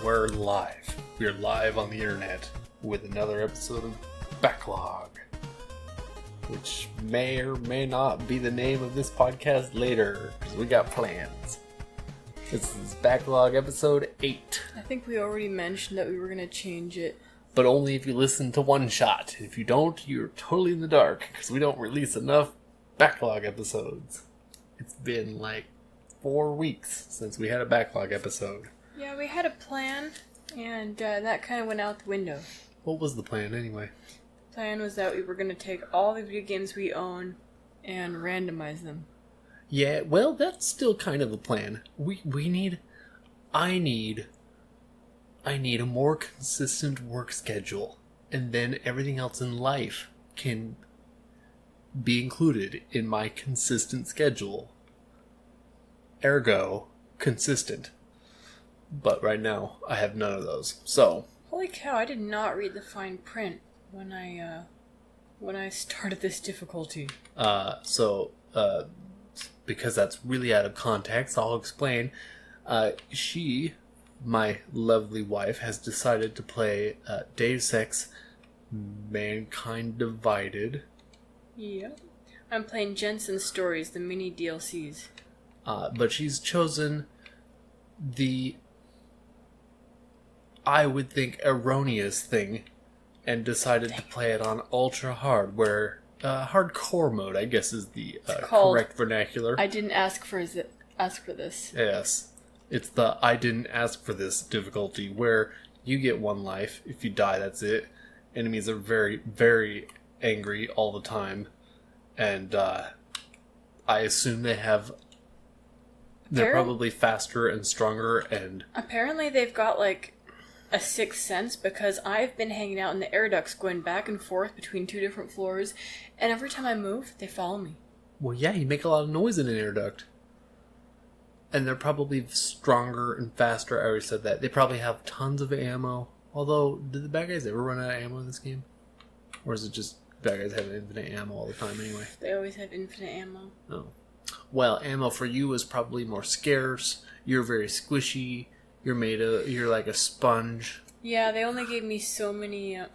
We're live. We're live on the internet with another episode of Backlog, which may or may not be the name of this podcast later, because we got plans. This is Backlog episode 8. I think we already mentioned that we were going to change it. But only if you listen to one shot. If you don't, you're totally in the dark, because we don't release enough Backlog episodes. It's been like 4 weeks since we had a Backlog episode. Yeah, we had a plan, and that kind of went out the window. What was the plan anyway? The plan was that we were going to take all the video games we own and randomize them. Yeah, well, that's still kind of the plan. I need a more consistent work schedule, and then everything else in life can be included in my consistent schedule. Ergo, consistent. But right now, I have none of those. So, holy cow! I did not read the fine print when I started this difficulty. Because that's really out of context, I'll explain. My lovely wife, has decided to play Deus Ex Mankind Divided. Yep. I'm playing Jensen's Stories, the mini DLCs. But she's chosen the, I would think, erroneous thing and decided to play it on ultra hard, where hardcore mode, I guess, is the correct vernacular. I didn't ask for this. Yes. It's the I didn't ask for this difficulty, where you get one life. If you die, that's it. Enemies are very, very angry all the time. And I assume they're probably faster and stronger. And apparently they've got like a sixth sense, because I've been hanging out in the air ducts going back and forth between 2 different floors, and every time I move, they follow me. Well, yeah, you make a lot of noise in an air duct. And they're probably stronger and faster. I already said that. They probably have tons of ammo. Although, did the bad guys ever run out of ammo in this game? Or is it just bad guys have infinite ammo all the time anyway? They always have infinite ammo. Oh. Well, ammo for you is probably more scarce. You're very squishy. You're like a sponge. Yeah, they only gave me so many... You're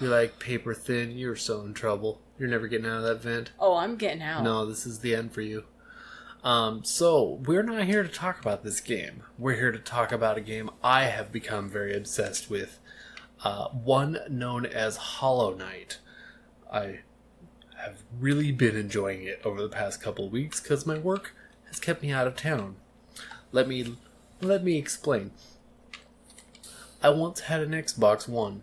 like paper thin. You're so in trouble. You're never getting out of that vent. Oh, I'm getting out. No, this is the end for you. So, we're not here to talk about this game. We're here to talk about a game I have become very obsessed with. One known as Hollow Knight. I have really been enjoying it over the past couple of weeks because my work has kept me out of town. Let me explain. I once had an Xbox One.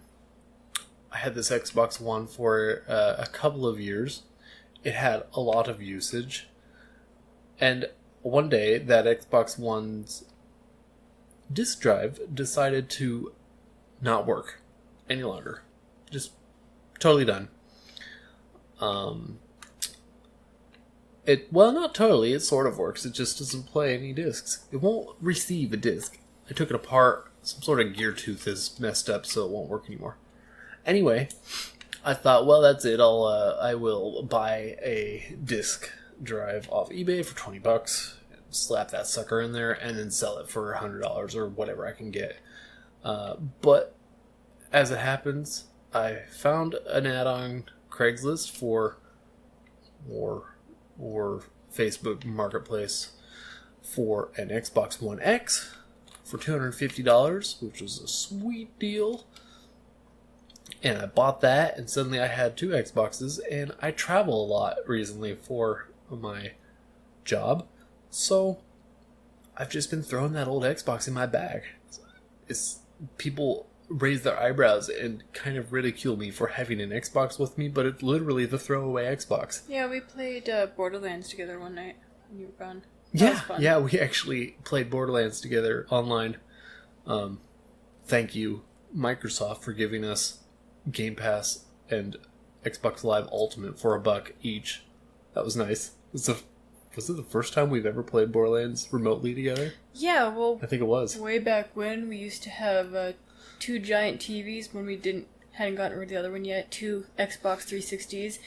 I had this Xbox One for a couple of years. It had a lot of usage. And one day, that Xbox One's disk drive decided to not work any longer. Just totally done. Well, not totally. It sort of works. It just doesn't play any discs. It won't receive a disc. I took it apart. Some sort of gear tooth is messed up, so it won't work anymore. Anyway, I thought, well, that's it. I will buy a disc drive off eBay for $20, and slap that sucker in there, and then sell it for $100 or whatever I can get. But as it happens, I found an ad on Craigslist or Facebook Marketplace for an Xbox One X for $250, which was a sweet deal. And I bought that, and suddenly I had 2 Xboxes, and I travel a lot recently for my job, so I've just been throwing that old Xbox in my bag. People raise their eyebrows and kind of ridicule me for having an Xbox with me, but it's literally the throwaway Xbox. Yeah, we played Borderlands together one night when you were gone. Yeah, we actually played Borderlands together online. Thank you, Microsoft, for giving us Game Pass and Xbox Live Ultimate for $1 each. That was nice. Was it the first time we've ever played Borderlands remotely together? Yeah, well, I think it was. Way back when, we used to have 2 giant TVs when we hadn't gotten rid of the other one yet, 2 Xbox 360s,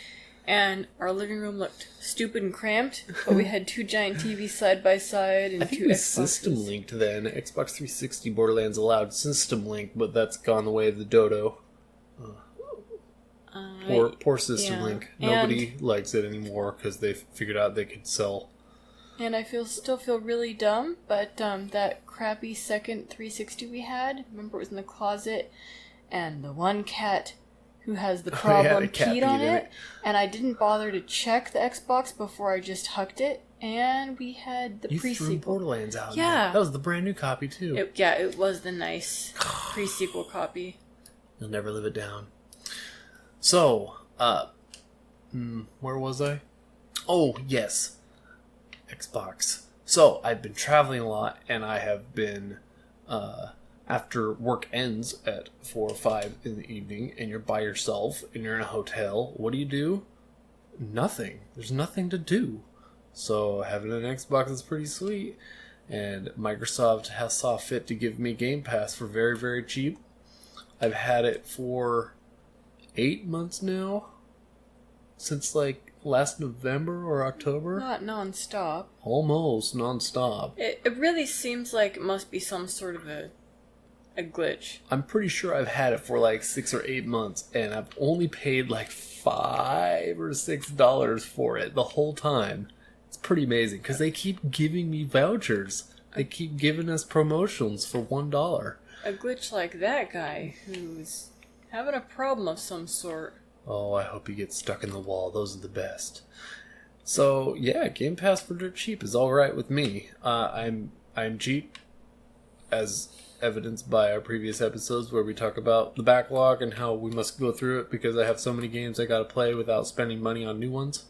And our living room looked stupid and cramped, but we had 2 giant TVs side by side and I think 2 we Xboxes. system linked then. Xbox 360 Borderlands allowed system link, but that's gone the way of the dodo. Poor system link. Nobody likes it anymore because they figured out they could sell. And I still feel really dumb, but that crappy second 360 we had, remember it was in the closet, and the one cat who has the problem peed on it, and I didn't bother to check the Xbox before I just hucked it, and we had the pre-sequel. You threw Borderlands out. Yeah. That was the brand new copy too. It was the nice pre-sequel copy. You'll never live it down. So, where was I? Oh, yes. Xbox. So, I've been traveling a lot, and I have been, after work ends at 4 or 5 in the evening, and you're by yourself, and you're in a hotel, what do? Nothing. There's nothing to do. So, having an Xbox is pretty sweet, and Microsoft has saw fit to give me Game Pass for very, very cheap. I've had it for 8 months now, since like last November or October. Not non-stop. Almost non-stop. It really seems like it must be some sort of a glitch. I'm pretty sure I've had it for like 6 or 8 months, and I've only paid like $5 or $6 for it the whole time. It's pretty amazing because they keep giving me vouchers. They keep giving us promotions for $1. A glitch like that guy who's having a problem of some sort. Oh, I hope he gets stuck in the wall. Those are the best. So, yeah, Game Pass for dirt cheap is alright with me. I'm cheap, as evidenced by our previous episodes where we talk about the backlog and how we must go through it because I have so many games I gotta play without spending money on new ones.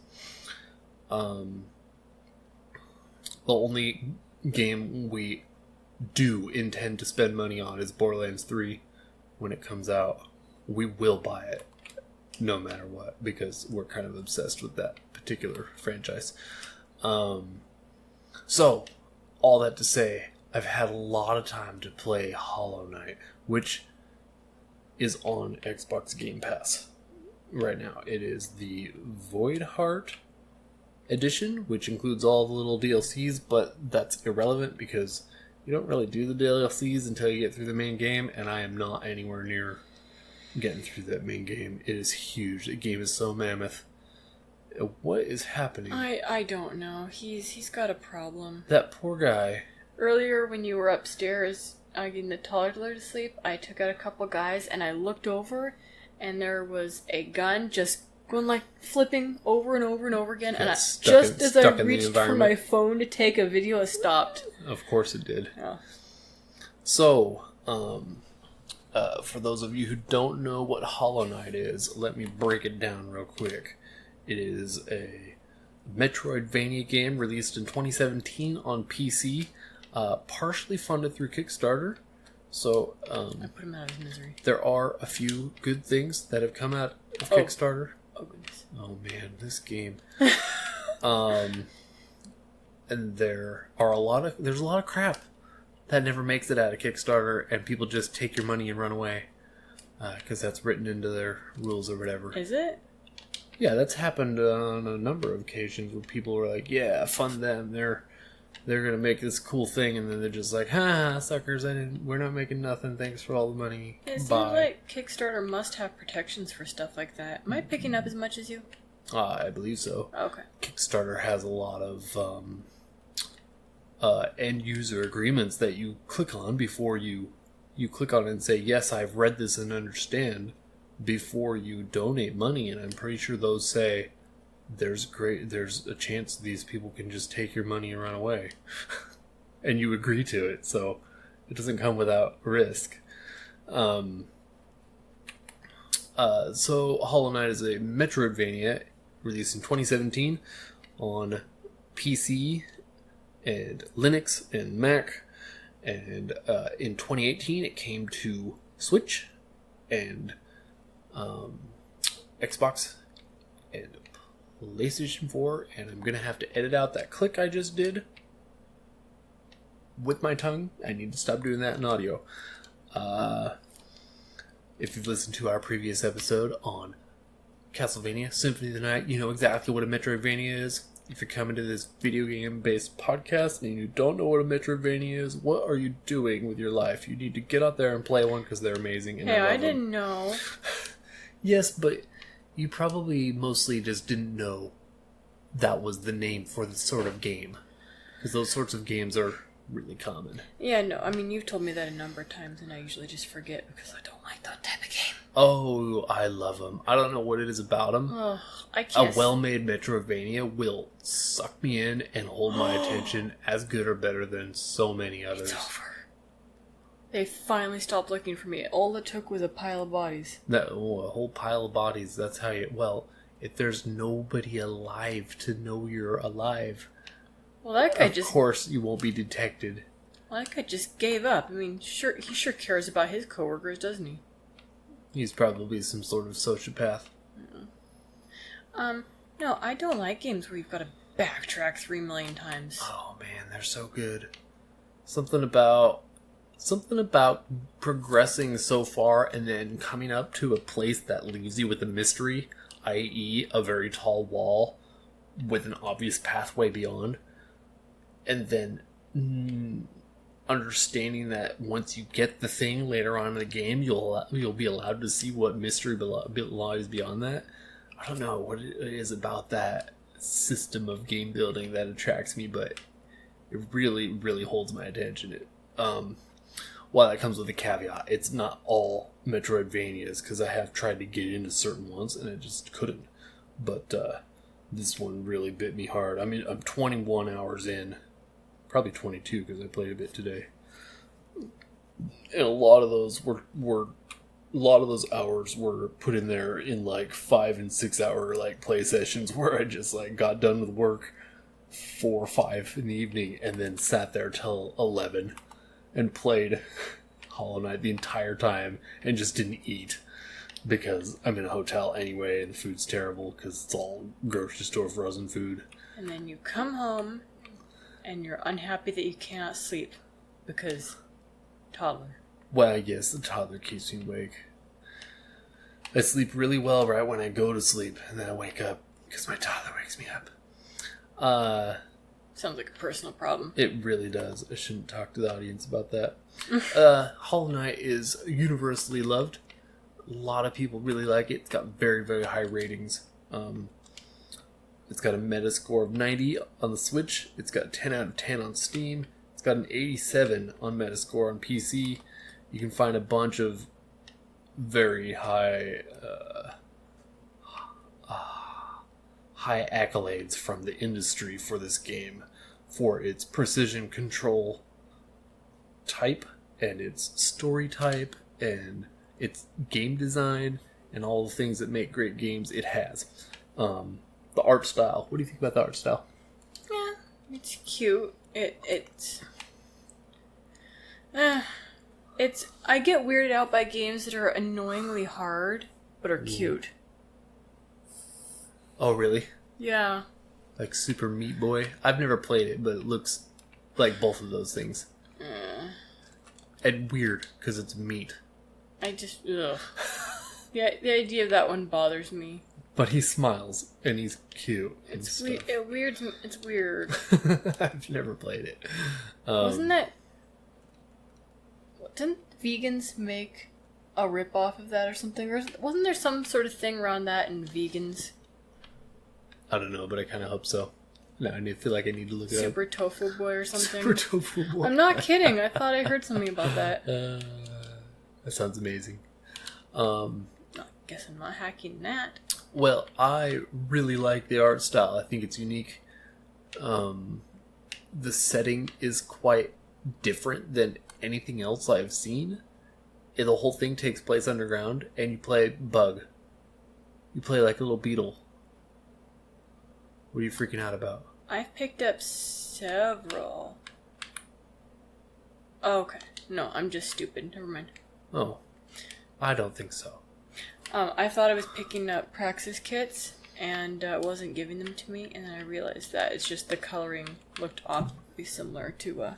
The only game we do intend to spend money on is Borderlands 3 when it comes out. We will buy it no matter what because we're kind of obsessed with that particular franchise. So, all that to say, I've had a lot of time to play Hollow Knight, which is on Xbox Game Pass right now. It is the Void Heart edition, which includes all the little DLCs, but that's irrelevant because you don't really do the DLCs until you get through the main game, and I am not anywhere near getting through that main game. It is huge. The game is so mammoth. What is happening? I don't know. He's got a problem. That poor guy. Earlier when you were upstairs getting the toddler to sleep, I took out a couple guys and I looked over and there was a gun just going like flipping over and over and over again, and as I reached for my phone to take a video, it stopped. Of course it did. Yeah. So, for those of you who don't know what Hollow Knight is, let me break it down real quick. It is a Metroidvania game released in 2017 on PC, partially funded through Kickstarter. So, I put him out of his misery. There are a few good things that have come out of Kickstarter. Oh goodness. Oh man, this game. And there's a lot of crap that never makes it out of Kickstarter, and people just take your money and run away because that's written into their rules or whatever. Is it? Yeah, that's happened on a number of occasions where people were like, "Yeah, fund them. They're gonna make this cool thing," and then they're just like, "Ha, suckers! We're not making nothing. Thanks for all the money." It seems Bye. like Kickstarter must have protections for stuff like that. Am I picking up as much as you? I believe so. Okay. Kickstarter has a lot of end user agreements that you click on before you click on it and say, "Yes, I've read this and understand," before you donate money, and I'm pretty sure those say there's a chance these people can just take your money and run away. And you agree to it, so it doesn't come without risk. So Hollow Knight is a Metroidvania released in 2017 on PC and Linux and Mac, and in 2018 it came to Switch and Xbox and PlayStation 4, and I'm going to have to edit out that click I just did with my tongue. I need to stop doing that in audio. If you've listened to our previous episode on Castlevania Symphony of the Night. You know exactly what a Metroidvania is. If you're coming to this video game-based podcast and you don't know what a Metroidvania is, what are you doing with your life? You need to get out there and play one because they're amazing. And I didn't know. Yes, but you probably mostly just didn't know that was the name for the sort of game. Because those sorts of games are really common. Yeah, no, I mean, you've told me that a number of times and I usually just forget because I don't like that type of game. Oh, I love them. I don't know what it is about them. Oh, I can't. A well-made Metroidvania will suck me in and hold my attention as good or better than so many others. It's over. They finally stopped looking for me. All it took was a pile of bodies. A whole pile of bodies. That's how you... Well, if there's nobody alive to know you're alive, well, that guy of course you won't be detected. Well, that guy just gave up. I mean, he sure cares about his coworkers, doesn't he? He's probably some sort of sociopath. No, I don't like games where you've got to backtrack 3 million times. Oh man, they're so good. Something about progressing so far and then coming up to a place that leaves you with a mystery, i.e. a very tall wall with an obvious pathway beyond. And then understanding that once you get the thing later on in the game, you'll be allowed to see what mystery lies beyond that. I don't know what it is about that system of game building that attracts me, but it really, really holds my attention. While that comes with a caveat, it's not all Metroidvanias, because I have tried to get into certain ones and I just couldn't. But this one really bit me hard. I mean, I'm 21 hours in. Probably 22 because I played a bit today. And a lot of those hours were put in there in like 5 and 6 hour like play sessions where I just like got done with work 4 or 5 in the evening and then sat there till 11 and played Hollow Knight the entire time and just didn't eat because I'm in a hotel anyway and the food's terrible because it's all grocery store frozen food. And then you come home and you're unhappy that you cannot sleep because toddler. Well, yes, the toddler keeps me awake. I sleep really well right when I go to sleep, and then I wake up because my toddler wakes me up. Sounds like a personal problem. It really does. I shouldn't talk to the audience about that. Hollow Knight is universally loved. A lot of people really like it. It's got very, very high ratings. It's got a Metascore of 90 on the Switch. It's got a 10 out of 10 on Steam. It's got an 87 on Metascore on PC. You can find a bunch of very high accolades from the industry for this game, for its precision control type, and its story type, and its game design, and all the things that make great games it has. The art style. What do you think about the art style? Yeah, it's cute. It's I get weirded out by games that are annoyingly hard but are cute. Oh, really? Yeah. Like Super Meat Boy? I've never played it, but it looks like both of those things. And weird, because it's meat. Ugh. The idea of that one bothers me. But he smiles, and he's cute. It's weird. It's weird. I've never played it. Wasn't that... Didn't vegans make a rip-off of that or something? Or wasn't there some sort of thing around that in vegans? I don't know, but I kind of hope so. No, I feel like I need to look it up. Super Tofu Boy or something? Super Tofu Boy. I'm not kidding. I thought I heard something about that. That sounds amazing. I guess I'm not hacking that. Well, I really like the art style. I think it's unique. The setting is quite different than anything else I've seen. The whole thing takes place underground, and you play Bug. You play like a little beetle. What are you freaking out about? I've picked up several. Oh, okay. No, I'm just stupid. Never mind. Oh, I don't think so. I thought I was picking up Praxis kits, and it wasn't giving them to me, and then I realized that it's just the coloring looked awfully similar to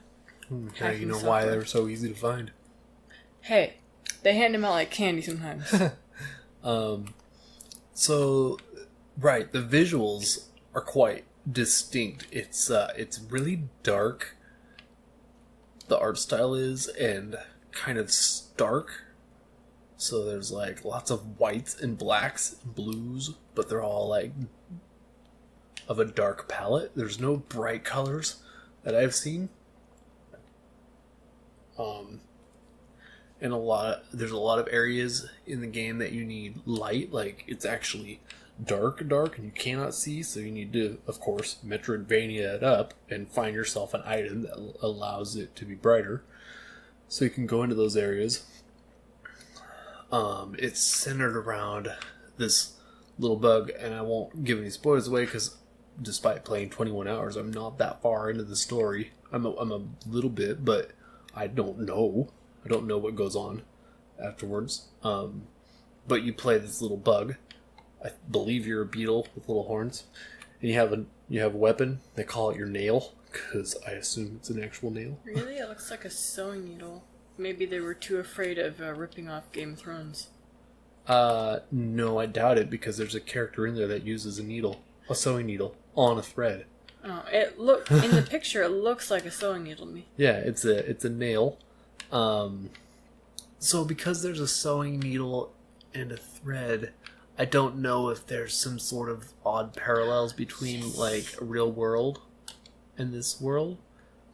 Okay, you know why they're so easy to find. Hey, they hand them out like candy sometimes. So, right, the visuals are quite distinct. It's really dark. The art style is, and kind of stark. So there's like lots of whites and blacks and blues, but they're all like of a dark palette. There's no bright colors that I've seen. And there's a lot of areas in the game that you need light, like it's actually dark, and you cannot see, so you need to, of course, Metroidvania it up and find yourself an item that allows it to be brighter, so you can go into those areas. It's centered around this little bug, and I won't give any spoilers away because despite playing 21 hours, I'm not that far into the story. I'm a little bit, but I don't know what goes on afterwards. But you play this little bug. I believe you're a beetle with little horns, and you have a weapon. They call it your nail because I assume it's an actual nail. Really, it looks like a sewing needle. Maybe they were too afraid of ripping off Game of Thrones. No, I doubt it because there's a character in there that uses a sewing needle on a thread. Oh, in the picture, it looks like a sewing needle to me. Yeah, it's a nail. So because there's a sewing needle and a thread, I don't know if there's some sort of odd parallels between like a real world and this world.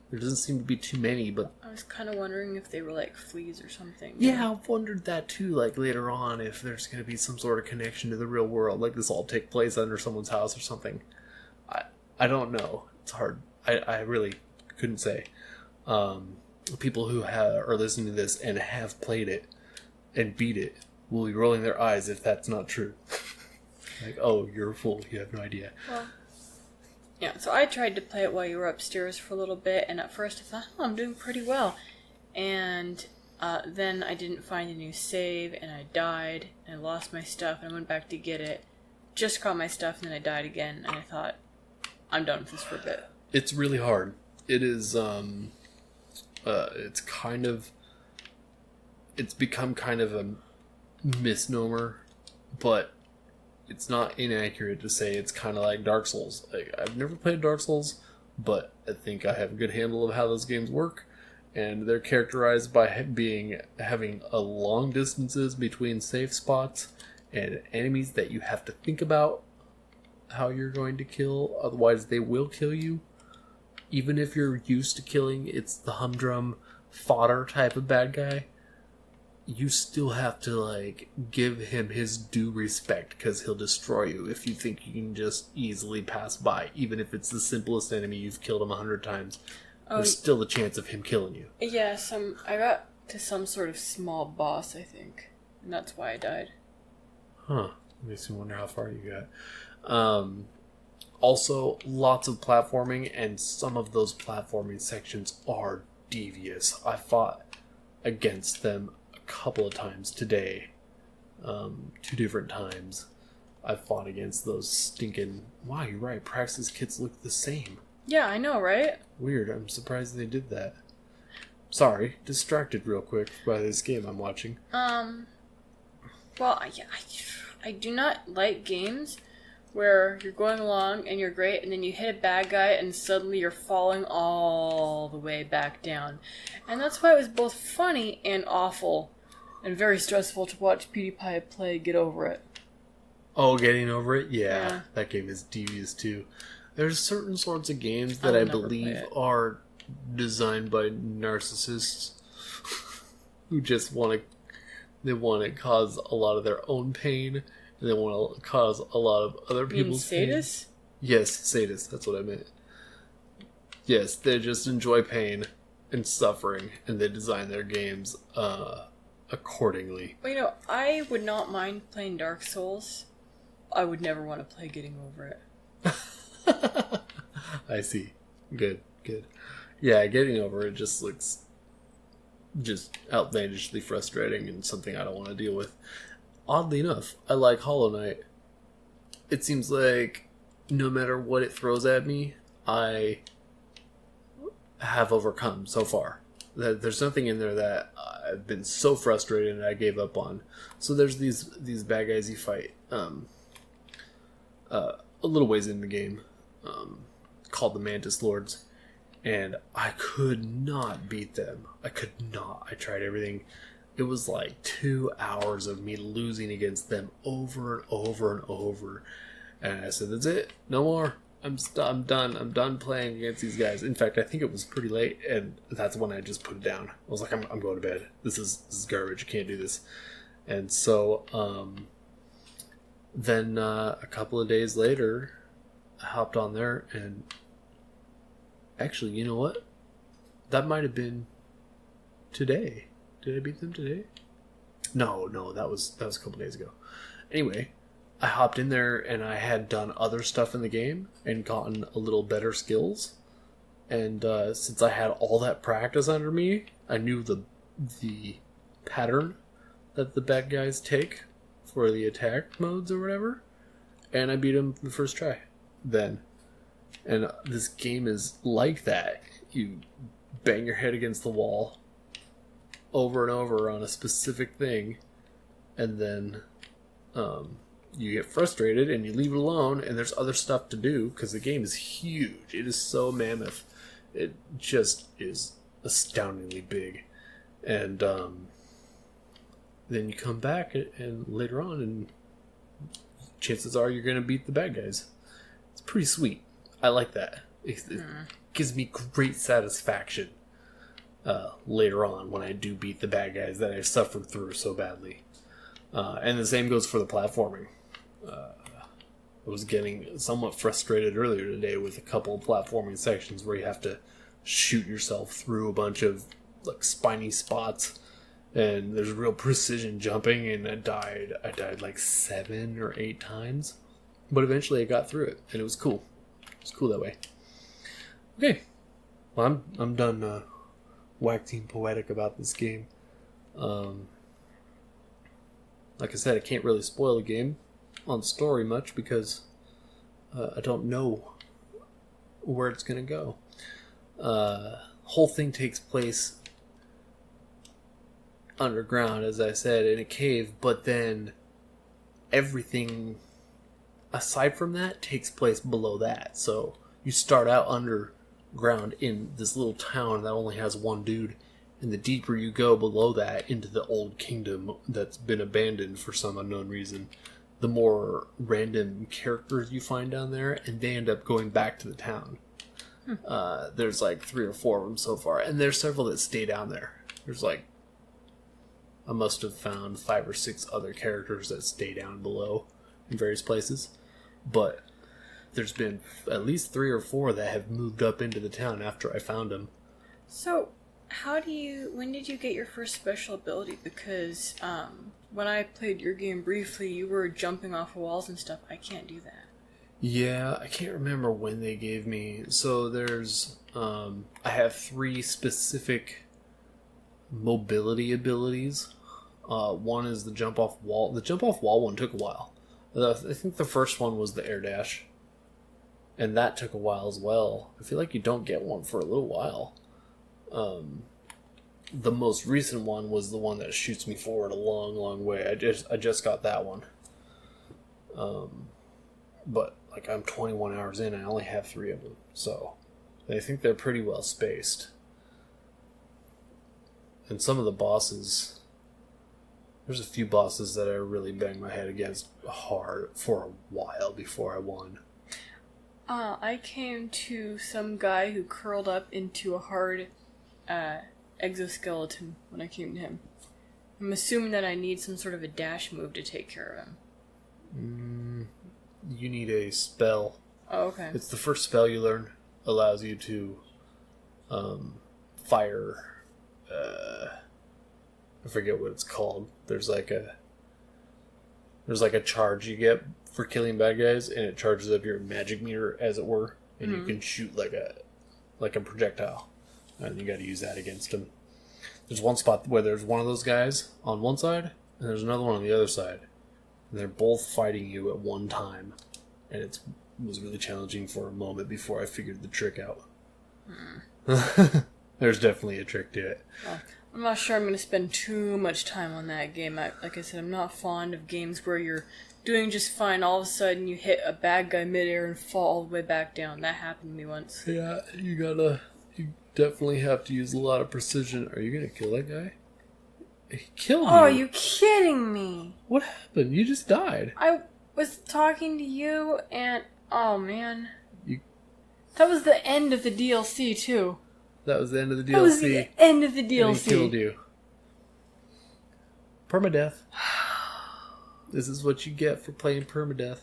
There doesn't seem to be too many, but I was kind of wondering if they were like fleas or something. Yeah, I've wondered that too, like later on, if there's going to be some sort of connection to the real world, like this all take place under someone's house or something. I don't know. It's hard. I really couldn't say. People who are listening to this and have played it and beat it will be rolling their eyes if that's not true. Like, oh, you're a fool. You have no idea. Well, yeah, so I tried to play it while you were upstairs for a little bit, and at first I thought, I'm doing pretty well. And then I didn't find a new save, and I died, and I lost my stuff, and I went back to get it. Just got my stuff, and then I died again, and I thought, I'm done with this for a bit. It's really hard. It is, it's become kind of a misnomer, but it's not inaccurate to say it's kind of like Dark Souls. Like, I've never played Dark Souls, but I think I have a good handle of how those games work, and they're characterized by having a long distances between safe spots and enemies that you have to think about how you're going to kill, otherwise they will kill you. Even if you're used to killing, it's the humdrum fodder type of bad guy, you still have to like give him his due respect because he'll destroy you if you think you can just easily pass by. Even if it's the simplest enemy, you've killed him 100 times, there's still the chance of him killing you. Yeah, I got to some sort of small boss, I think, and that's why I died. Huh. Makes me wonder how far you got. Also, lots of platforming, and some of those platforming sections are devious. I fought against them a couple of times today. 2 different times. I fought against those stinking... Wow, you're right. Praxis kits look the same. Yeah, I know, right? Weird. I'm surprised they did that. Sorry. Distracted real quick by this game I'm watching. Well, I do not like games where you're going along and you're great, and then you hit a bad guy and suddenly you're falling all the way back down. And that's why it was both funny and awful and very stressful to watch PewDiePie play Get Over It. Oh, Getting Over It? Yeah. That game is devious too. There's certain sorts of games that I believe are designed by narcissists who just want to cause a lot of their own pain. And they want to cause a lot of other people's pain. Sadists? Yes, sadists. That's what I meant. Yes, they just enjoy pain and suffering, and they design their games accordingly. Well, I would not mind playing Dark Souls. I would never want to play Getting Over It. I see. Good. Yeah, Getting Over It just looks just outlandishly frustrating and something I don't want to deal with. Oddly enough, I like Hollow Knight. It seems like no matter what it throws at me, I have overcome so far. There's nothing in there that I've been so frustrated and I gave up on. So there's these bad guys you fight. a little ways in the game, called the Mantis Lords, and I could not beat them. I could not. I tried everything. It was like 2 hours of me losing against them over and over and over. And I said, that's it. No more. I'm done. I'm done playing against these guys. In fact, I think it was pretty late, and that's when I just put it down. I was like, I'm going to bed. This is garbage. I can't do this. And so, then a couple of days later, I hopped on there, and actually, you know what? That might have been today. Did I beat them today? No, that was a couple days ago. Anyway, I hopped in there and I had done other stuff in the game and gotten a little better skills. And since I had all that practice under me, I knew the pattern that the bad guys take for the attack modes or whatever. And I beat them the first try then. And this game is like that. You bang your head against the wall over and over on a specific thing, and then you get frustrated and you leave it alone, and there's other stuff to do because the game is huge. It is so mammoth. It just is astoundingly big. And then you come back and later on, and chances are you're going to beat the bad guys. It's pretty sweet. I like that. It gives me great satisfaction later on when I do beat the bad guys that I suffered through so badly. And the same goes for the platforming. I was getting somewhat frustrated earlier today with a couple of platforming sections where you have to shoot yourself through a bunch of like spiny spots, and there's real precision jumping, and I died like 7 or 8 times, but eventually I got through it, and it was cool. It's cool that way. Okay, well, I'm done waxing poetic about this game. Like I said, I can't really spoil the game on story much because I don't know where it's going to go. Whole thing takes place underground, as I said, in a cave, but then everything aside from that takes place below that. So you start out underground in this little town that only has one dude, and the deeper you go below that into the old kingdom that's been abandoned for some unknown reason, the more random characters you find down there, and they end up going back to the town. There's like 3 or 4 of them so far, and there's several that stay down there. There's like, I must have found 5 or 6 other characters that stay down below in various places, but there's been at least 3 or 4 that have moved up into the town after I found them. So, when did you get your first special ability? Because when I played your game briefly, you were jumping off of walls and stuff. I can't do that. Yeah, I can't remember when they gave me. So there's, I have 3 specific mobility abilities. One is the jump off wall. The jump off wall one took a while. I think the first one was the air dash, and that took a while as well. I feel like you don't get one for a little while. The most recent one was the one that shoots me forward a long, long way. I just got that one. But like I'm 21 hours in, I only have 3 of them, so I think they're pretty well spaced. And some of the bosses, there's a few bosses that I really banged my head against hard for a while before I won. I came to some guy who curled up into a hard exoskeleton when I came to him. I'm assuming that I need some sort of a dash move to take care of him. You need a spell. Oh, okay. It's the first spell you learn. Allows you to fire... I forget what it's called. There's like a charge you get for killing bad guys, and it charges up your magic meter, as it were, and you can shoot like a projectile, and you got to use that against them. There's one spot where there's one of those guys on one side, and there's another one on the other side, and they're both fighting you at one time, and it was really challenging for a moment before I figured the trick out. There's definitely a trick to it. I'm not sure I'm going to spend too much time on that game. Like I said, I'm not fond of games where you're doing just fine, all of a sudden you hit a bad guy midair and fall all the way back down. That happened to me once. Yeah, you definitely have to use a lot of precision. Are you going to kill that guy? He killed you. Oh, are you kidding me? What happened? You just died. I was talking to you and... Oh, man. That was the end of the DLC, too. That was the end of the DLC. That was the end of the DLC. And he killed you. Permadeath. This is what you get for playing permadeath.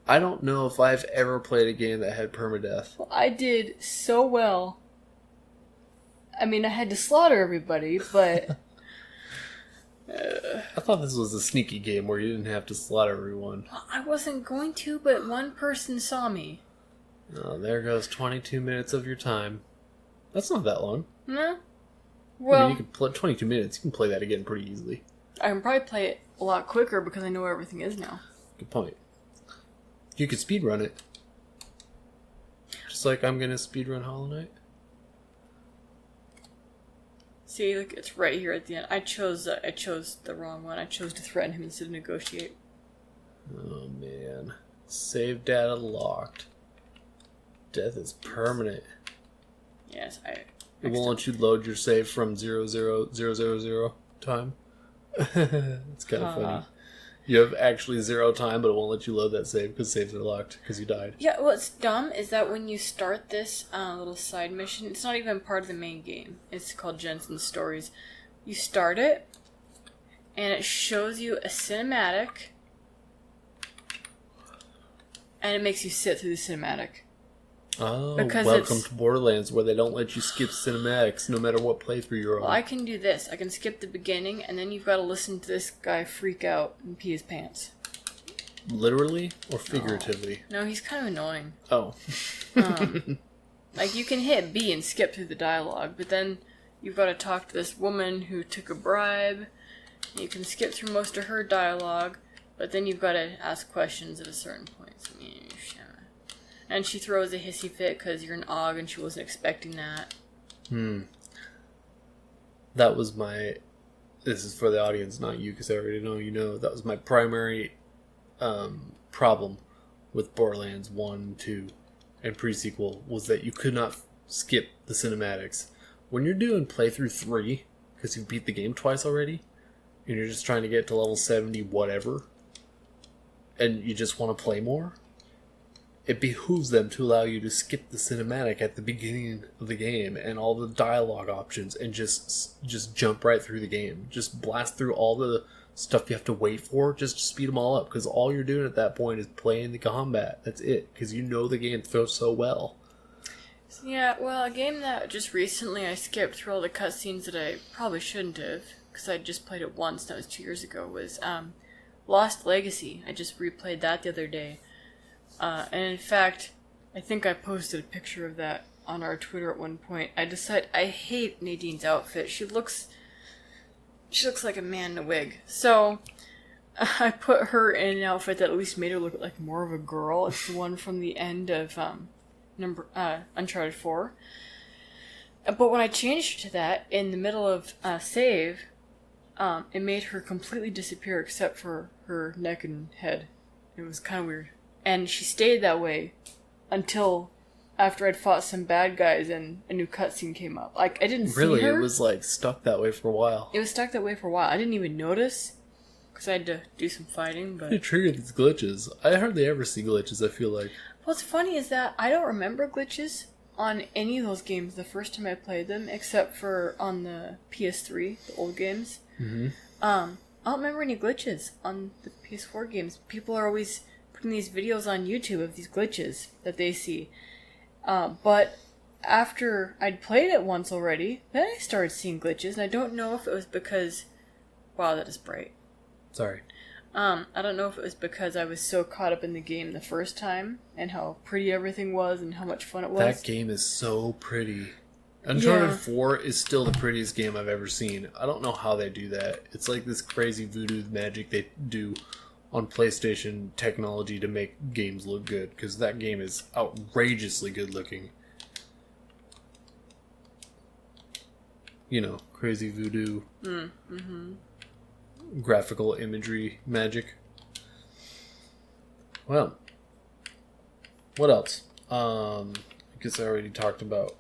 I don't know if I've ever played a game that had permadeath. Well, I did so well. I mean, I had to slaughter everybody, but... I thought this was a sneaky game where you didn't have to slaughter everyone. I wasn't going to, but one person saw me. Oh, there goes 22 minutes of your time. That's not that long. No? Well... I mean, you can play 22 minutes. You can play that again pretty easily. I can probably play it a lot quicker because I know where everything is now. Good point. You could speedrun it. Just like I'm going to speedrun Hollow Knight. See, look, it's right here at the end. I chose the wrong one. I chose to threaten him instead of negotiate. Oh, man. Save data locked. Death is permanent. Yes, It won't let you load your save from 00000 time. It's kind of funny. You have actually 0 time, but it won't let you load that save because saves are locked because you died. Yeah, what's dumb is that when you start this little side mission, it's not even part of the main game. It's called Jensen's Stories. You start it, and it shows you a cinematic, and it makes you sit through the cinematic. Oh, welcome to Borderlands, where they don't let you skip cinematics no matter what playthrough you're on. Well, I can do this. I can skip the beginning, and then you've got to listen to this guy freak out and pee his pants. Literally or figuratively? No, he's kind of annoying. Oh. Like, you can hit B and skip through the dialogue, but then you've got to talk to this woman who took a bribe. You can skip through most of her dialogue, but then you've got to ask questions at a certain point. And she throws a hissy fit because you're an AUG and she wasn't expecting that. That was my... This is for the audience, not you, because I already know you know. That was my primary problem with Borderlands 1, 2, and pre-sequel, was that you could not skip the cinematics. When you're doing playthrough 3, because you've beat the game twice already, and you're just trying to get to level 70 whatever, and you just want to play more... It behooves them to allow you to skip the cinematic at the beginning of the game and all the dialogue options and just jump right through the game. Just blast through all the stuff you have to wait for. Just speed them all up, because all you're doing at that point is playing the combat. That's it, because you know the game so well. Yeah, well, a game that just recently I skipped through all the cutscenes that I probably shouldn't have, because I just played it once, that was 2 years ago, was Lost Legacy. I just replayed that the other day. And in fact, I think I posted a picture of that on our Twitter at one point. I decided I hate Nadine's outfit. She looks like a man in a wig. So I put her in an outfit that at least made her look like more of a girl. It's the one from the end of Uncharted 4. But when I changed to that in the middle of save, it made her completely disappear except for her neck and head. It was kind of weird. And she stayed that way until after I'd fought some bad guys and a new cutscene came up. Like, I didn't see her. Really? It was, like, stuck that way for a while. It was stuck that way for a while. I didn't even notice, because I had to do some fighting, but... It triggered these glitches. I hardly ever see glitches, I feel like. What's funny is that I don't remember glitches on any of those games the first time I played them, except for on the PS3, the old games. Mm-hmm. I don't remember any glitches on the PS4 games. People are always... putting these videos on YouTube of these glitches that they see. But after I'd played it once already, then I started seeing glitches, and I don't know if it was because... Wow, that is bright. Sorry. I don't know if it was because I was so caught up in the game the first time, and how pretty everything was, and how much fun it was. That game is so pretty. Uncharted 4 is still the prettiest game I've ever seen. I don't know how they do that. It's like this crazy voodoo magic they do on PlayStation technology to make games look good, because that game is outrageously good looking. crazy voodoo, graphical imagery magic. Well, what else? I guess I already talked about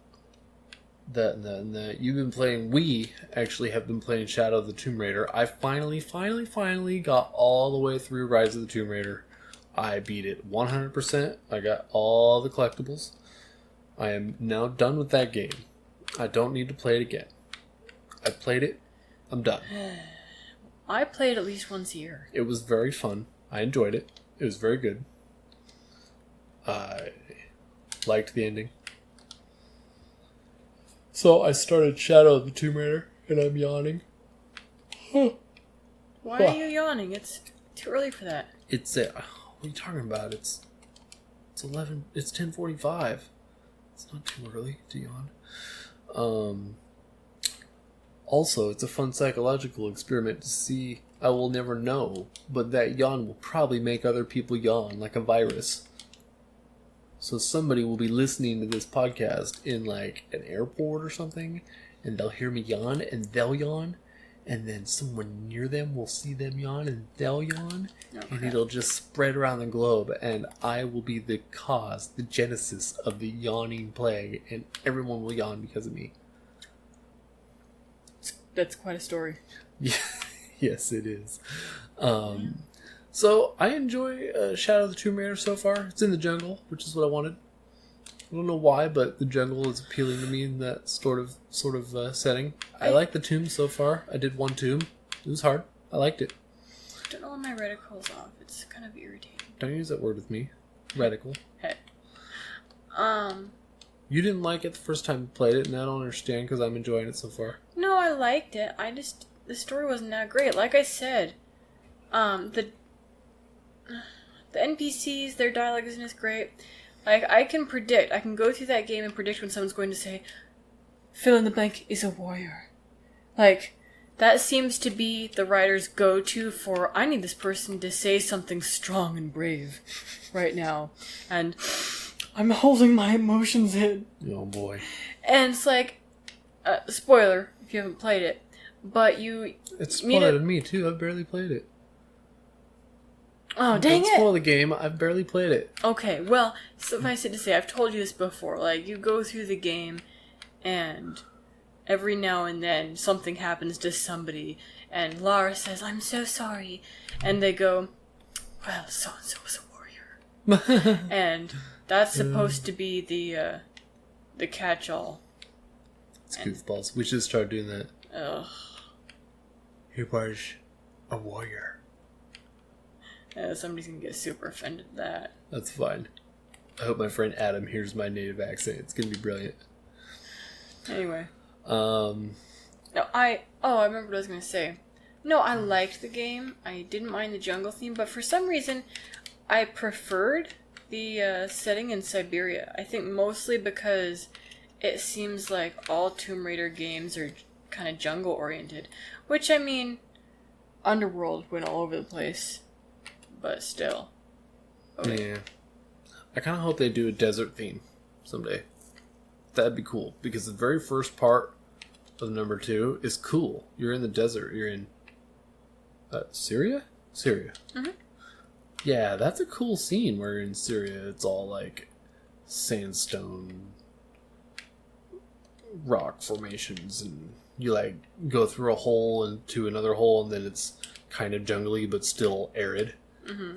that and that and that. You've been playing. We actually have been playing Shadow of the Tomb Raider. I finally got all the way through Rise of the Tomb Raider. I beat it 100%. I got all the collectibles. I am now done with that game. I don't need to play it again. I played it. I'm done. I play it at least once a year. It was very fun. I enjoyed it. It was very good. I liked the ending. So I started Shadow of the Tomb Raider, and I'm yawning. Why are you yawning? It's too early for that. What are you talking about? It's 11. It's 10:45. It's not too early to yawn. Also, it's a fun psychological experiment to see. I will never know, but that yawn will probably make other people yawn like a virus. So somebody will be listening to this podcast in like an airport or something, and they'll hear me yawn, and they'll yawn, and then someone near them will see them yawn, and they'll yawn, and it'll just spread around the globe, and I will be the cause, the genesis of the yawning plague, and everyone will yawn because of me. That's quite a story. Yes, it is. So, I enjoy Shadow of the Tomb Raider so far. It's in the jungle, which is what I wanted. I don't know why, but the jungle is appealing to me in that sort of setting. I like the tomb so far. I did one tomb. It was hard. I liked it. I don't know when my reticle's off. It's kind of irritating. Don't use that word with me. Reticle. Hey. You didn't like it the first time you played it, and I don't understand because I'm enjoying it so far. No, I liked it. The story wasn't that great. Like I said, the NPCs, their dialogue isn't as great. Like, I can go through that game and predict when someone's going to say, fill in the blank is a warrior. Like, that seems to be the writer's go-to for, I need this person to say something strong and brave right now. And I'm holding my emotions in. Oh boy. And it's like, spoiler, if you haven't played it, but It's spoiled to me too, I've barely played it. Oh, dang it! Don't spoil the game. I've barely played it. Okay, well, suffice it to say, I've told you this before. Like, you go through the game, and every now and then something happens to somebody, and Lara says, "I'm so sorry," and they go, "Well, so and so was a warrior," and that's supposed to be the catch-all. It's goofballs. We should start doing that. Ugh. He was a warrior. Somebody's gonna get super offended at that. That's fine. I hope my friend Adam hears my native accent. It's gonna be brilliant. Anyway. No, I remember what I was gonna say. No, I liked the game. I didn't mind the jungle theme, but for some reason, I preferred the setting in Siberia. I think mostly because it seems like all Tomb Raider games are kind of jungle oriented, which I mean, Underworld went all over the place. But still. Okay. Yeah. I kind of hope they do a desert theme someday. That'd be cool. Because the very first part of number 2 is cool. You're in the desert. You're in... Syria? Syria. Mm-hmm. Yeah, that's a cool scene where you're in Syria. It's all like sandstone rock formations. And you like go through a hole into another hole and then it's kind of jungly but still arid. Mm-hmm.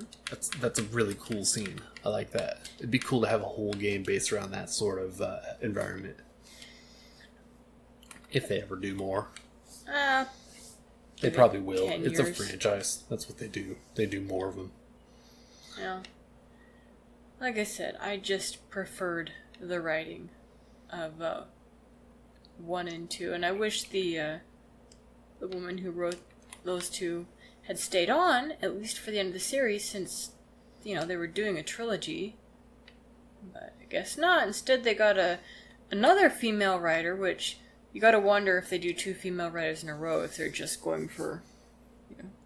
That's a really cool scene. I like that. It'd be cool to have a whole game based around that sort of environment. If they ever do more. They probably will. It's a franchise. That's what they do. They do more of them. Yeah. Like I said, I just preferred the writing of 1 and 2. And I wish the woman who wrote those two had stayed on, at least for the end of the series, since, they were doing a trilogy. But I guess not. Instead, they got another female writer, which you gotta wonder if they do 2 female writers in a row, if they're just going for,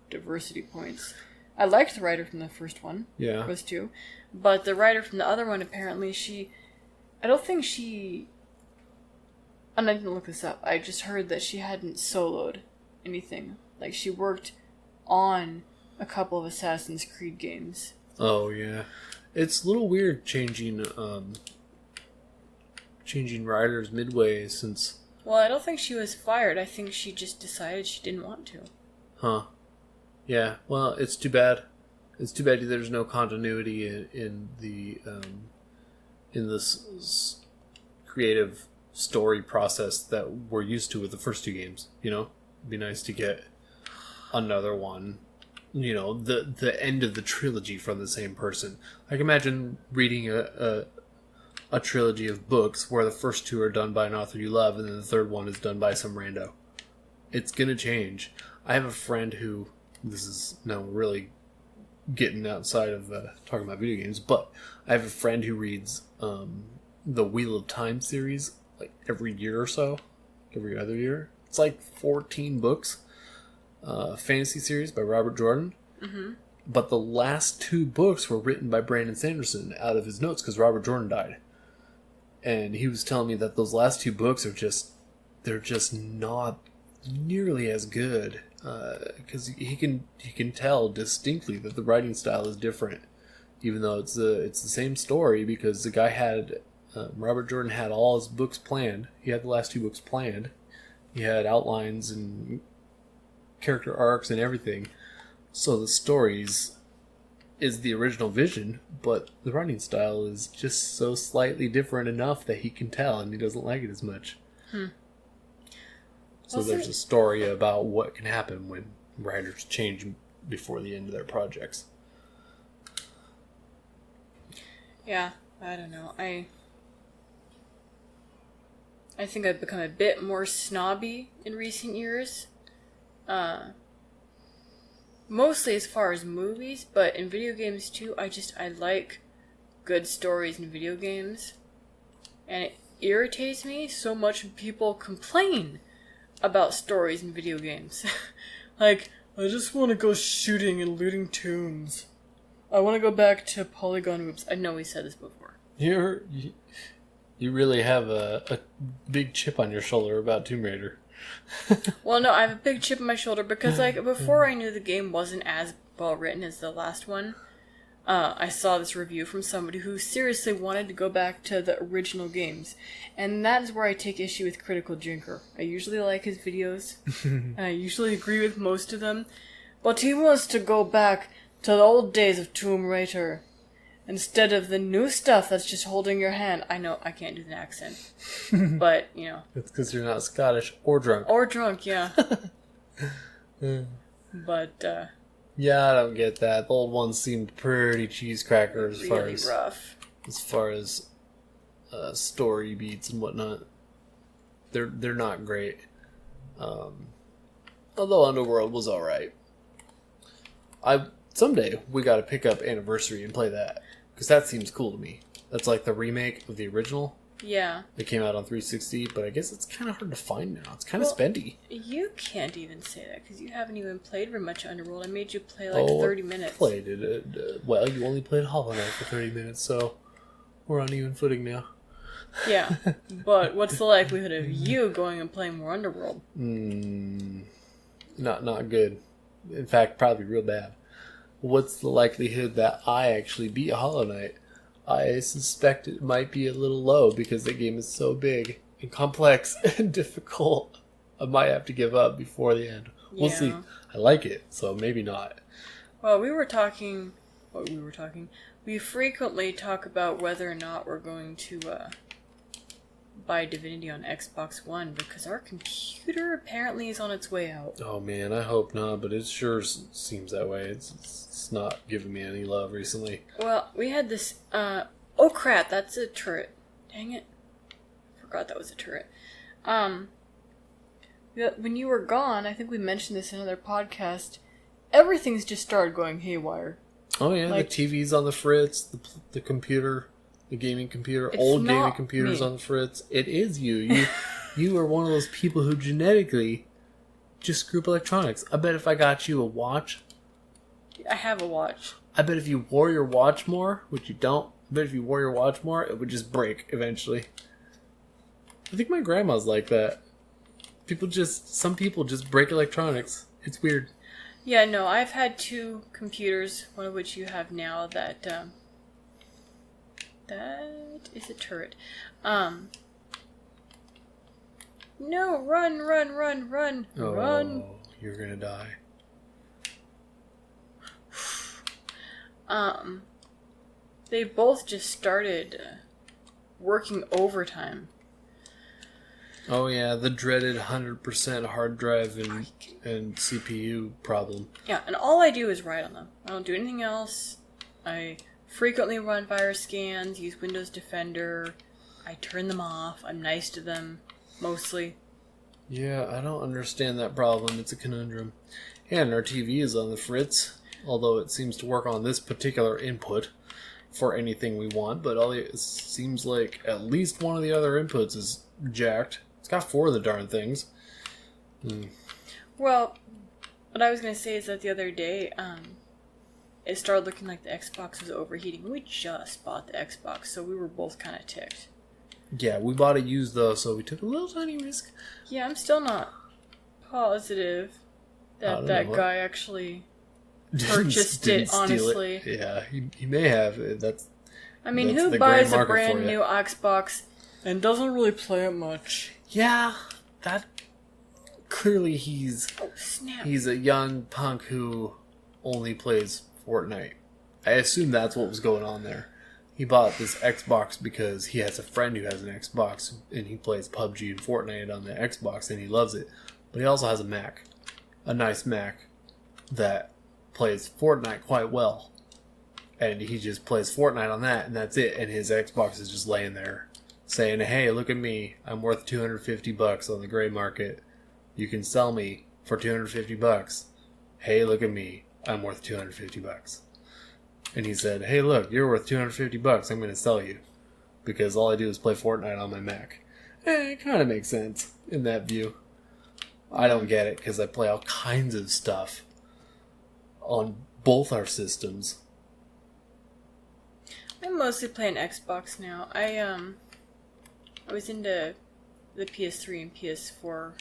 diversity points. I liked the writer from the first one. Yeah. Those 2. But the writer from the other one, apparently, I don't think she and I didn't look this up, I just heard that she hadn't soloed anything. Like, she worked on a couple of Assassin's Creed games. Oh, yeah. It's a little weird changing writers midway since... Well, I don't think she was fired. I think she just decided she didn't want to. Huh. Yeah, well, it's too bad. It's too bad there's no continuity in this creative story process that we're used to with the first 2 games, you know? It'd be nice to get another one, you know, the end of the trilogy from the same person. I can imagine reading a trilogy of books where the first 2 are done by an author you love and then the third one is done by some rando. It's gonna change. I have a friend who, this is now really getting outside of talking about video games, but I have a friend who reads the Wheel of Time series like every year or so, every other year. It's like 14 books, fantasy series by Robert Jordan. Mm-hmm. But the last 2 books were written by Brandon Sanderson out of his notes because Robert Jordan died. And he was telling me that those last 2 books they're just not nearly as good. Because he can tell distinctly that the writing style is different, even though it's the same story. Because the guy had Robert Jordan had all his books planned. He had the last 2 books planned. He had outlines and character arcs and everything. So the stories is the original vision, but the writing style is just so slightly different enough that he can tell, and he doesn't like it as much. So there's a story about what can happen when writers change before the end of their projects. Yeah, I don't know. I think I've become a bit more snobby in recent years. Mostly as far as movies, but in video games too. I like good stories in video games. And it irritates me so much when people complain about stories in video games. Like, I just want to go shooting and looting tombs. I want to go back to polygon whoops. I know we said this before. You really have a big chip on your shoulder about Tomb Raider. Well, no, I have a big chip on my shoulder because, like, before I knew the game wasn't as well written as the last one, I saw this review from somebody who seriously wanted to go back to the original games. And that is where I take issue with Critical Drinker. I usually like his videos, and I usually agree with most of them. But he wants to go back to the old days of Tomb Raider, instead of the new stuff that's just holding your hand. I know, I can't do the accent. But, you know. It's because you're not Scottish or drunk. Or drunk, yeah. But, yeah, I don't get that. The old ones seemed pretty cheese cracker as really rough. As far as story beats and whatnot. They're not great. Although Underworld was alright. Someday we got to pick up Anniversary and play that, because that seems cool to me. That's like the remake of the original. Yeah. It came out on 360, but I guess it's kind of hard to find now. It's kind of spendy. You can't even say that, because you haven't even played very much Underworld. I made you play like 30 minutes. I played it. Well, you only played Hollow Knight for 30 minutes, so we're on even footing now. Yeah, but what's the likelihood of you going and playing more Underworld? Not good. In fact, probably real bad. What's the likelihood that I actually beat Hollow Knight? I suspect it might be a little low because the game is so big and complex and difficult. I might have to give up before the end. We'll see. I like it, so maybe not. Well, we frequently talk about whether or not we're going to buy Divinity on Xbox One because our computer apparently is on its way out. Oh man, I hope not, but it sure seems that way. It's not giving me any love recently. Well, we had this, oh crap, that's a turret. Dang it. Forgot that was a turret. When you were gone, I think we mentioned this in another podcast, everything's just started going haywire. Oh yeah, like, the TV's on the fritz, the computer, the gaming computer, old gaming computers on the fritz. It is you. You are one of those people who genetically just screw up electronics. I bet if I got you a watch... I have a watch. I bet if you wore your watch more, which you don't, I bet if you wore your watch more, it would just break eventually. I think my grandma's like that. Some people just break electronics. It's weird. Yeah, no, I've had 2 computers, one of which you have now, that is a turret. No, run, run. You're gonna die. They both just started working overtime. Oh yeah, the dreaded 100% hard drive and CPU problem. Yeah, and all I do is write on them. I don't do anything else. I frequently run virus scans, use Windows Defender. I turn them off. I'm nice to them, mostly. Yeah, I don't understand that problem. It's a conundrum. And our TV is on the fritz, although it seems to work on this particular input for anything we want, but it seems like at least one of the other inputs is jacked. It's got 4 of the darn things. Well, what I was going to say is that the other day, it started looking like the Xbox was overheating. We just bought the Xbox, so we were both kind of ticked. Yeah, we bought it used though, so we took a little tiny risk. Yeah, I'm still not positive that guy actually purchased it, honestly. Yeah, he may have. I mean, who buys a brand new Xbox and doesn't really play it much? Yeah, that clearly he's a young punk who only plays Fortnite. I assume that's what was going on there. He bought this Xbox because he has a friend who has an Xbox and he plays PUBG and Fortnite on the Xbox and he loves it. But he also has a Mac, a nice Mac that plays Fortnite quite well. And he just plays Fortnite on that and that's it. And his Xbox is just laying there saying, hey, look at me. I'm worth $250 on the gray market. You can sell me for $250. Hey, look at me. I'm worth $250. And he said, hey, look, you're worth $250. I'm going to sell you. Because all I do is play Fortnite on my Mac. It kind of makes sense in that view. I don't get it because I play all kinds of stuff on both our systems. I'm mostly playing Xbox now. I was into the PS3 and PS4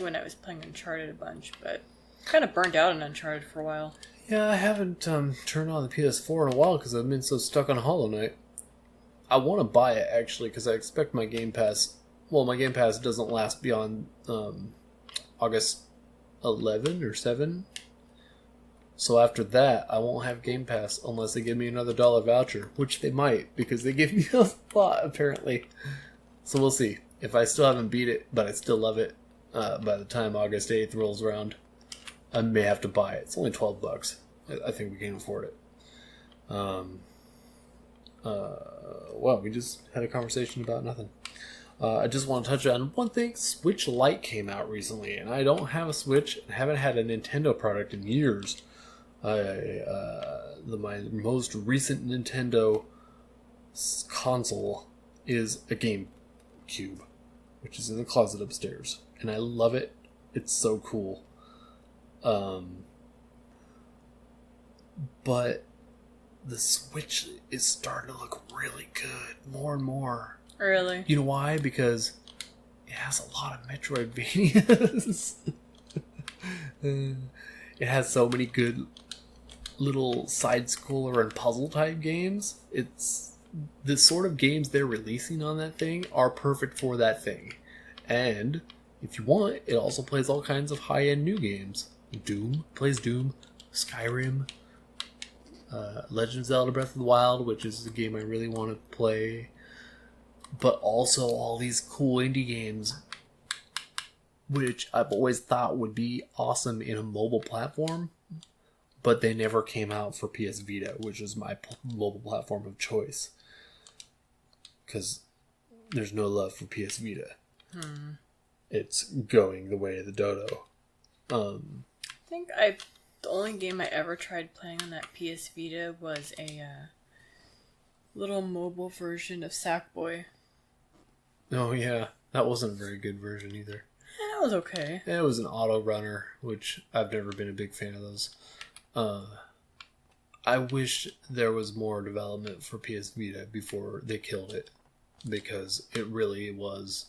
when I was playing Uncharted a bunch, but kind of burned out on Uncharted for a while. Yeah, I haven't turned on the PS4 in a while because I've been so stuck on Hollow Knight. I want to buy it, actually, because I expect my Game Pass... Well, my Game Pass doesn't last beyond August 11 or 7. So after that, I won't have Game Pass unless they give me another $1 voucher, which they might, because they give me a lot, apparently. So we'll see. If I still haven't beat it, but I still love it, by the time August 8th rolls around, I may have to buy it. It's only $12. I think we can afford it. Well, we just had a conversation about nothing. I just want to touch on one thing. Switch Lite came out recently, and I don't have a Switch. I haven't had a Nintendo product in years. My most recent Nintendo console is a GameCube, which is in the closet upstairs, and I love it. It's so cool. But the Switch is starting to look really good, more and more. Really? You know why? Because it has a lot of Metroidvanias. It has so many good little side-scroller and puzzle-type games. It's the sort of games they're releasing on that thing are perfect for that thing. And if you want, it also plays all kinds of high-end new games. Doom plays Doom, Skyrim, Legend of Zelda Breath of the Wild, which is a game I really want to play. But also all these cool indie games, which I've always thought would be awesome in a mobile platform, but they never came out for PS Vita, which is my mobile platform of choice. Because there's no love for PS Vita. It's going the way of the dodo. I think the only game I ever tried playing on that PS Vita was a little mobile version of Sackboy. Oh yeah, that wasn't a very good version either. Yeah, it was okay. It was an auto runner, which I've never been a big fan of those. I wish there was more development for PS Vita before they killed it, because it really was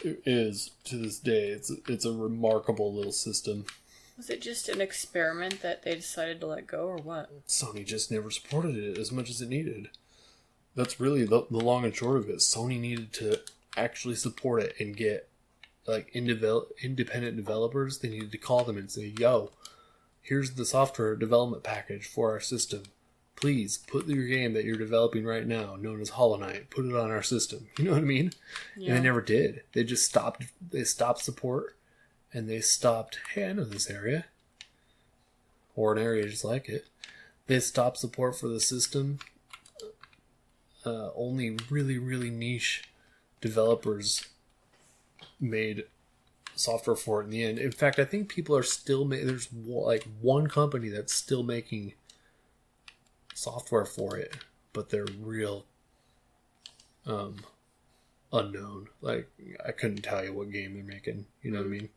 It is, to this day. It's a remarkable little system. Was it just an experiment that they decided to let go, or what? Sony just never supported it as much as it needed. That's really the long and short of it. Sony needed to actually support it and get like independent developers. They needed to call them and say, yo, here's the software development package for our system. Please put your game that you're developing right now, known as Hollow Knight, put it on our system. You know what I mean? Yeah. And they never did. They just stopped. They stopped support, and they stopped. Hey, I know this area, or an area just like it. They stopped support for the system. Only really, really niche developers made software for it in the end. In fact, I think people are still there's like one company that's still making software for it, but they're real unknown. Like, I couldn't tell you what game they're making. You know what I mean?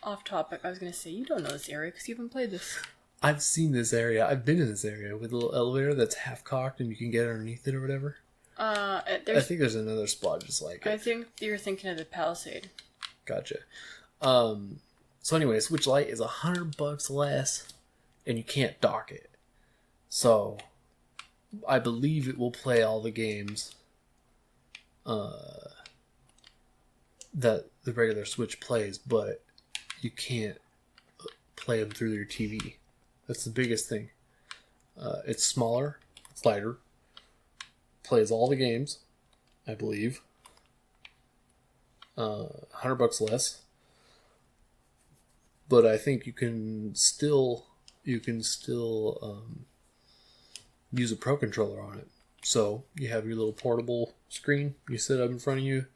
Off topic, I was going to say, you don't know this area because you haven't played this. I've seen this area. I've been in this area with a little elevator that's half cocked and you can get underneath it or whatever. I think there's another spot just like it. I think you're thinking of the Palisade. Gotcha. So anyway, Switch Lite is $100 less, and you can't dock it. So I believe it will play all the games that the regular Switch plays, but you can't play them through your TV. That's the biggest thing. It's smaller, it's lighter, plays all the games, I believe. $100 less, but I think you can still use a Pro Controller on it. So you have your little portable screen, you sit up in front of you,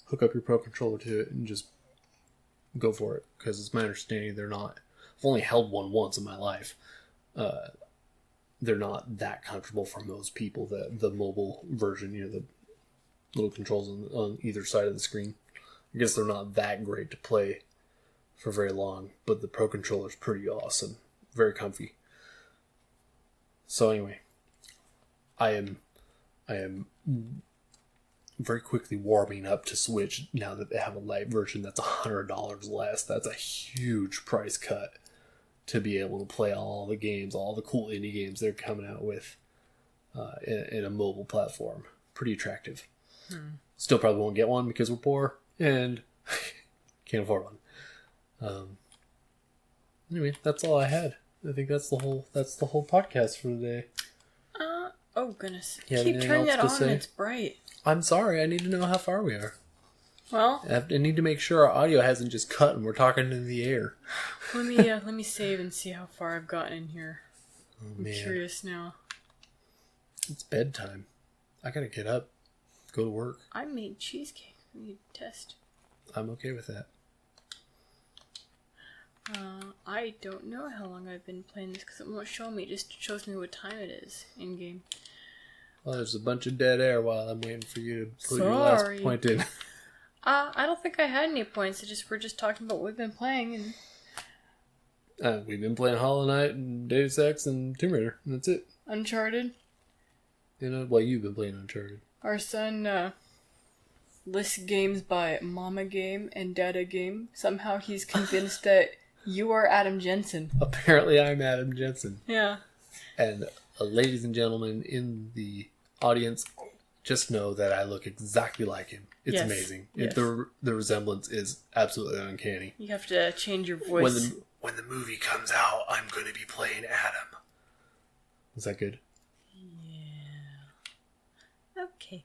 hook up your Pro Controller to it, and just go for it. Because it's my understanding they're not. I've only held one once in my life. They're not that comfortable for most people. The mobile version, the little controls on either side of the screen. I guess they're not that great to play for very long, but the Pro Controller is pretty awesome. Very comfy. So anyway, I am very quickly warming up to Switch now that they have a light version that's $100 less. That's a huge price cut to be able to play all the games, all the cool indie games they're coming out with in a mobile platform. Pretty attractive. Still probably won't get one because we're poor and can't afford one. Anyway, that's all I had. I think that's the whole podcast for today. Oh goodness! Keep turning that on. It's bright. I'm sorry. I need to know how far we are. Well, I need to make sure our audio hasn't just cut and we're talking in the air. Let me save and see how far I've gotten in here. I'm curious now. It's bedtime. I gotta get up, go to work. I made cheesecake. We need to test. I'm okay with that. I don't know how long I've been playing this because it won't show me. It just shows me what time it is in game. Well, there's a bunch of dead air while I'm waiting for you to put your last point in. I don't think I had any points. We're just talking about what we've been playing, and we've been playing Hollow Knight and Deus Ex and Tomb Raider, and that's it. Uncharted. You've been playing Uncharted. Our son lists games by Mama Game and Dada Game. Somehow he's convinced that you are Adam Jensen. Apparently I'm Adam Jensen. Yeah. And ladies and gentlemen in the audience, just know that I look exactly like him. It's amazing. Yes. The resemblance is absolutely uncanny. You have to change your voice. When the movie comes out, I'm going to be playing Adam. Is that good? Yeah. Okay.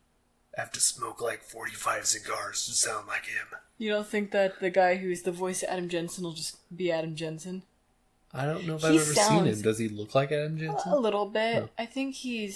I have to smoke like 45 cigars to sound like him. You don't think that the guy who's the voice of Adam Jensen will just be Adam Jensen? I don't know if I've ever seen him. Does he look like Adam Jensen? A little bit. Oh. I think he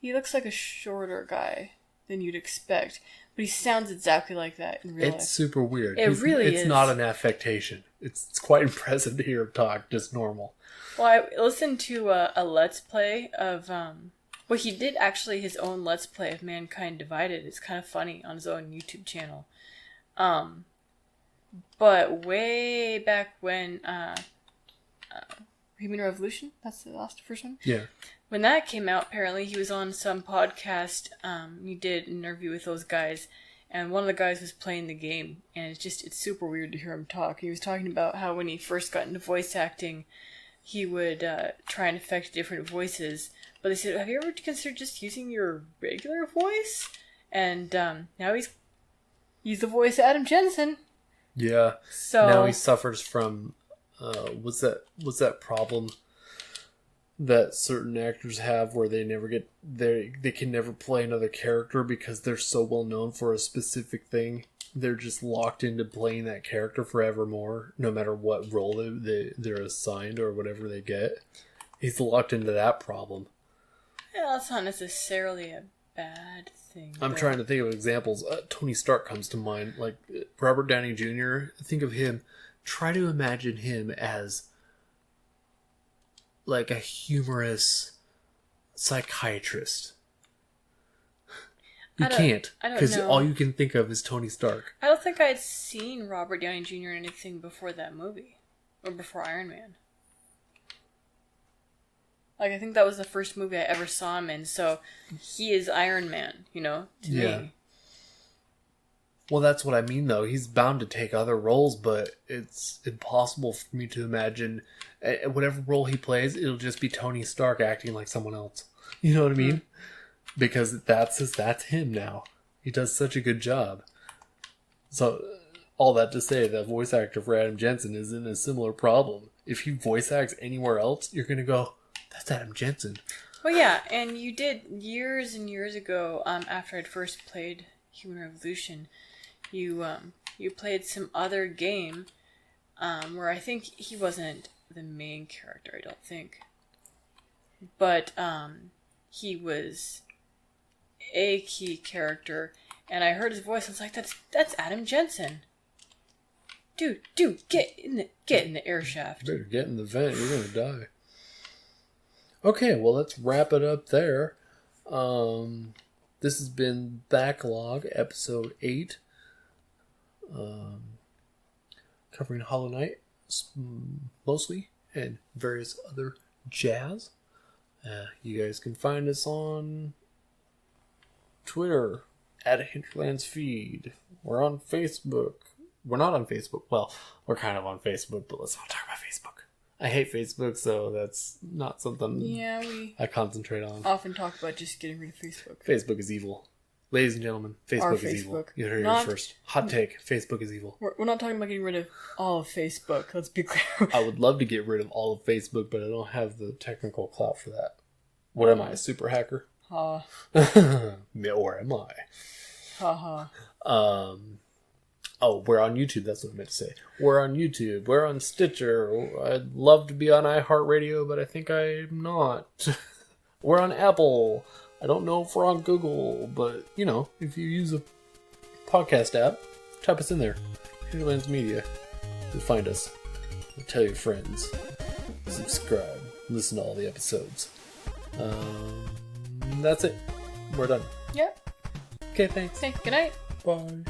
looks like a shorter guy than you'd expect. But he sounds exactly like that in real life. It's super weird. It really is. It's not an affectation. It's quite impressive to hear him talk just normal. Well, I listened to a Let's Play of... Well, he did actually his own Let's Play of Mankind Divided. It's kind of funny on his own YouTube channel. But way back when Human Revolution, that's the first one? Yeah. When that came out, apparently he was on some podcast. He did an interview with those guys, and one of the guys was playing the game, and it's super weird to hear him talk. He was talking about how when he first got into voice acting, he would try and affect different voices. But they said, have you ever considered just using your regular voice? And now he's the voice of Adam Jensen. Yeah. So now he suffers from what's that problem that certain actors have where they never get they can never play another character because they're so well known for a specific thing. They're just locked into playing that character forevermore, no matter what role they're assigned or whatever they get. He's locked into that problem. Yeah, that's not necessarily a bad thing. I'm trying to think of examples. Tony Stark comes to mind, like Robert Downey Jr. Think of him. Try to imagine him as like a humorous psychiatrist. You can't, because all you can think of is Tony Stark. I don't think I had seen Robert Downey Jr. in anything before that movie. Or before Iron Man. Like, I think that was the first movie I ever saw him in, so he is Iron Man, to me. Well, that's what I mean, though. He's bound to take other roles, but it's impossible for me to imagine whatever role he plays, it'll just be Tony Stark acting like someone else. You know what I mean? Mm-hmm. Because that's him now. He does such a good job. So, all that to say, the voice actor for Adam Jensen is in a similar problem. If he voice acts anywhere else, you're going to go, that's Adam Jensen. Well, yeah, and you did years and years ago, after I'd first played Human Revolution, you played some other game where I think he wasn't the main character, I don't think. But he was a key character, and I heard his voice, and I was like, that's Adam Jensen. Dude, get in the air shaft. You better get in the vent, you're gonna die. Okay, well, let's wrap it up there. This has been Backlog, episode 8. Covering Hollow Knight, mostly, and various other jazz. You guys can find us on Twitter, @HinterlandsFeed. We're on Facebook. We're not on Facebook. Well, we're kind of on Facebook, but let's not talk about Facebook. I hate Facebook, so that's not something I concentrate on. Often talk about just getting rid of Facebook. Facebook is evil. Ladies and gentlemen, Facebook is evil. You heard it first. Hot take, Facebook is evil. We're not talking about getting rid of all of Facebook, let's be clear. I would love to get rid of all of Facebook, but I don't have the technical clout for that. What am I, a super hacker? Ha. Or am I? Ha. Oh, we're on YouTube, that's what I meant to say. We're on YouTube, we're on Stitcher. I'd love to be on iHeartRadio, but I think I'm not. We're on Apple. I don't know if we're on Google, but, if you use a podcast app, type us in there. Hinterlands Media. You'll find us. Tell your friends. Subscribe. Listen to all the episodes. That's it. We're done. Yep. Okay, thanks. Okay, good night. Bye.